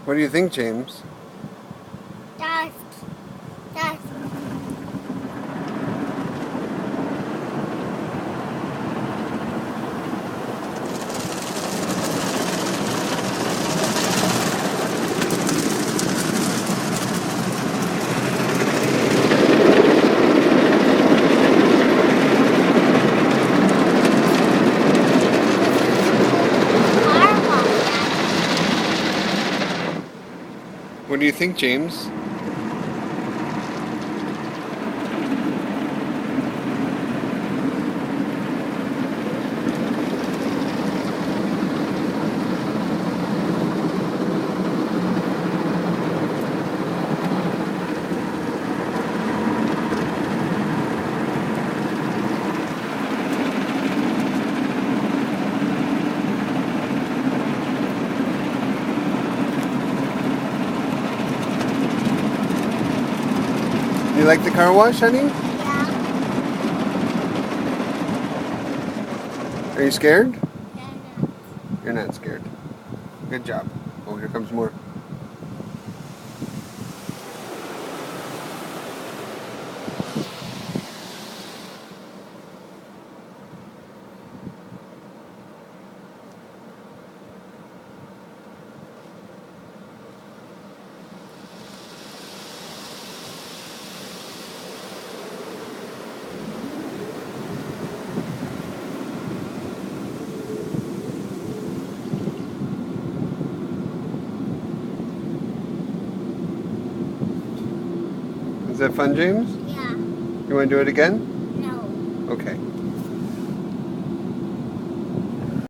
What do you think, James? Dusk. Dusk. What do you think, James? You like the car wash, honey? Yeah. Are you scared? Yeah. You're not scared. Good job. Oh, here comes more. Is that fun, James? Yeah. You want to do it again? No. Okay.